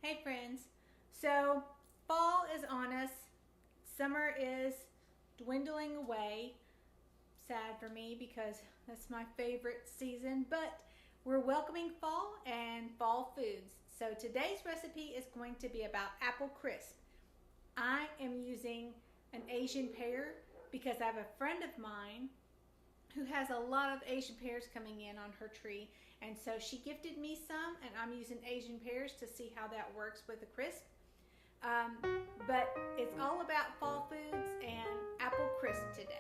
Hey friends, so fall is on us, summer is dwindling away. Sad for me because that's my favorite season, but we're welcoming fall and fall foods. So today's recipe is going to be about apple crisp. I am using an Asian pear because I have a friend of mine who has a lot of Asian pears coming in on her tree. And so she gifted me some, and I'm using Asian pears to see how that works with the crisp. Um, but it's all about fall foods and apple crisp today.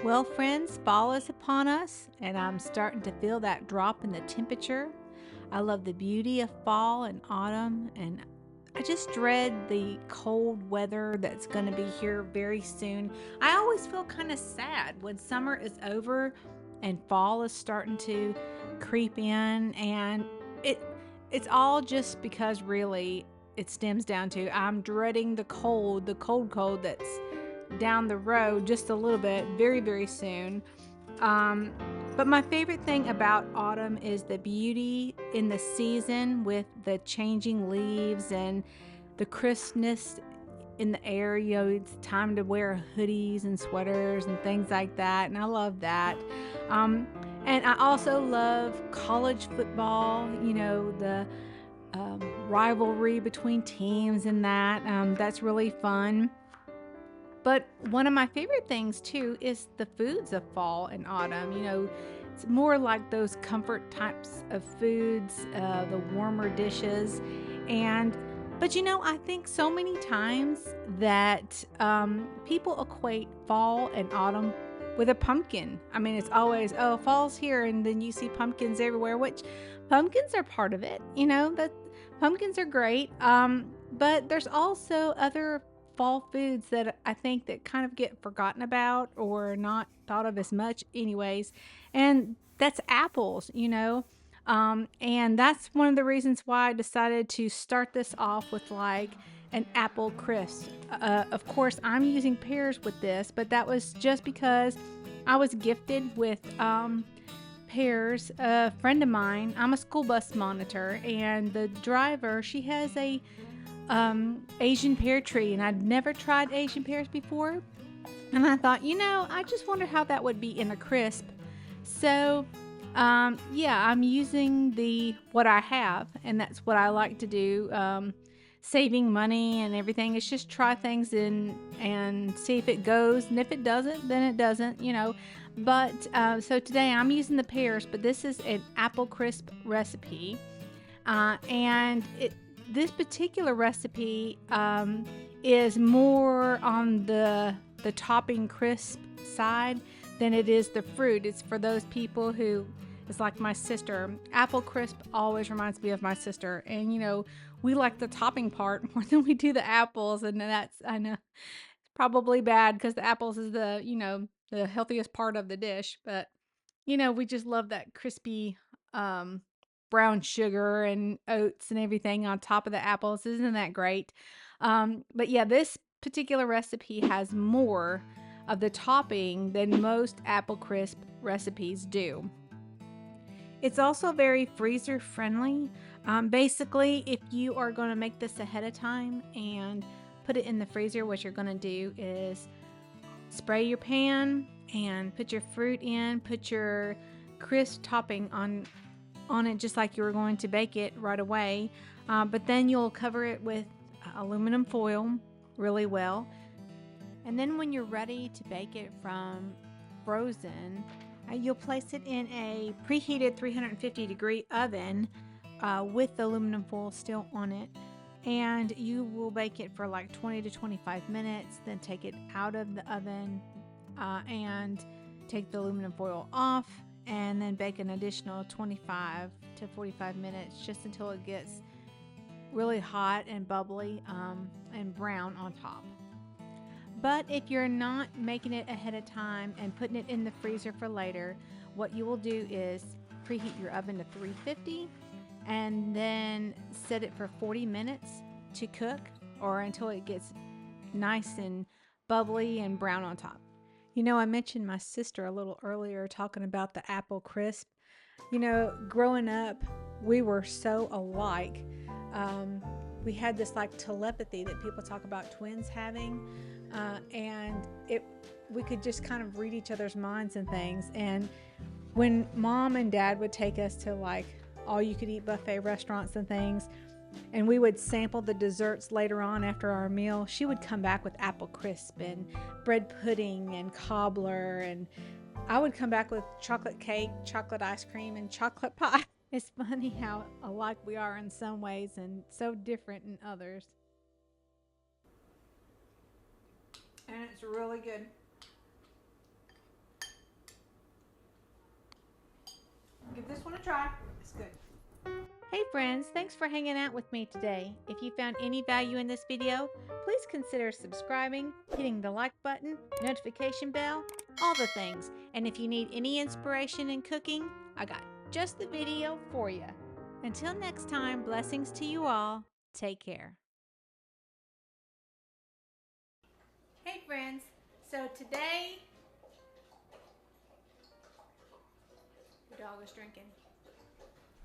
Well, friends, fall is upon us, and I'm starting to feel that drop in the temperature. I love the beauty of fall and autumn, and I just dread the cold weather that's going to be here very soon. I always feel kind of sad when summer is over and fall is starting to creep in, and it it's all just because really it stems down to I'm dreading the cold that's down the road just a little bit very very soon. um, but my favorite thing about autumn is the beauty in the season with the changing leaves and the crispness in the air. You know, it's time to wear hoodies and sweaters and things like that, and I love that. Um, and I also love college football, you know, the rivalry between teams and that. That's really fun. But one of my favorite things too is the foods of fall and autumn. You know, it's more like those comfort types of foods, the warmer dishes. And, but you know, I think so many times that people equate fall and autumn with a pumpkin. I mean, it's always, oh, fall's here, and then you see pumpkins everywhere, which pumpkins are part of it. You know, that pumpkins are great. But there's also other fall foods that I think that kind of get forgotten about or not thought of as much anyways. And that's apples, you know. And that's one of the reasons why I decided to start this off with like an apple crisp. Of course, I'm using pears with this, but that was just because I was gifted with pears. A friend of mine, I'm a school bus monitor, and the driver, she has a Asian pear tree, and I'd never tried Asian pears before. And I thought, you know, I just wonder how that would be in a crisp. So, yeah, I'm using the what I have, and that's what I like to do. Saving money and everything. It's just try things in and see if it goes, and if it doesn't, then it doesn't. You know. But so today I'm using the pears, but this is an apple crisp recipe. And this particular recipe is more on the topping crisp side than it is the fruit. It's for those people who is like my sister. Apple crisp always reminds me of my sister, and you know we like the topping part more than we do the apples, and that's I know it's probably bad because the apples is the the healthiest part of the dish, but you know we just love that crispy um brown sugar and oats and everything on top of the apples. Isn't that great? But yeah, this particular recipe has more of the topping than most apple crisp recipes do. It's also very freezer friendly. Basically, if you are going to make this ahead of time and put it in the freezer, what you're going to do is spray your pan and put your fruit in, put your crisp topping on it just like you were going to bake it right away. But then you'll cover it with aluminum foil really well. And then when you're ready to bake it from frozen, you'll place it in a preheated 350-degree oven with the aluminum foil still on it. And you will bake it for like 20 to 25 minutes, then take it out of the oven and take the aluminum foil off, and then bake an additional 25 to 45 minutes just until it gets really hot and bubbly and brown on top. But if you're not making it ahead of time and putting it in the freezer for later, what you will do is preheat your oven to 350 and then set it for 40 minutes to cook. or until it gets nice and bubbly and brown on top. You know, I mentioned my sister a little earlier talking about the apple crisp. You know, growing up, we were so alike. Um, we had this like telepathy that people talk about twins having, and we could just kind of read each other's minds and things. And when mom and dad would take us to like all you could eat buffet restaurants and things, and we would sample the desserts later on after our meal, she would come back with apple crisp and bread pudding and cobbler, and I would come back with chocolate cake, chocolate ice cream, and chocolate pie. It's funny how alike we are in some ways and so different in others. And it's really good. Give this one a try. It's good. Hey friends, thanks for hanging out with me today. If you found any value in this video, please consider subscribing, hitting the like button, notification bell, all the things. And if you need any inspiration in cooking, I got just the video for you. Until next time, blessings to you all. Take care. Hey friends, so today, the dog is drinking.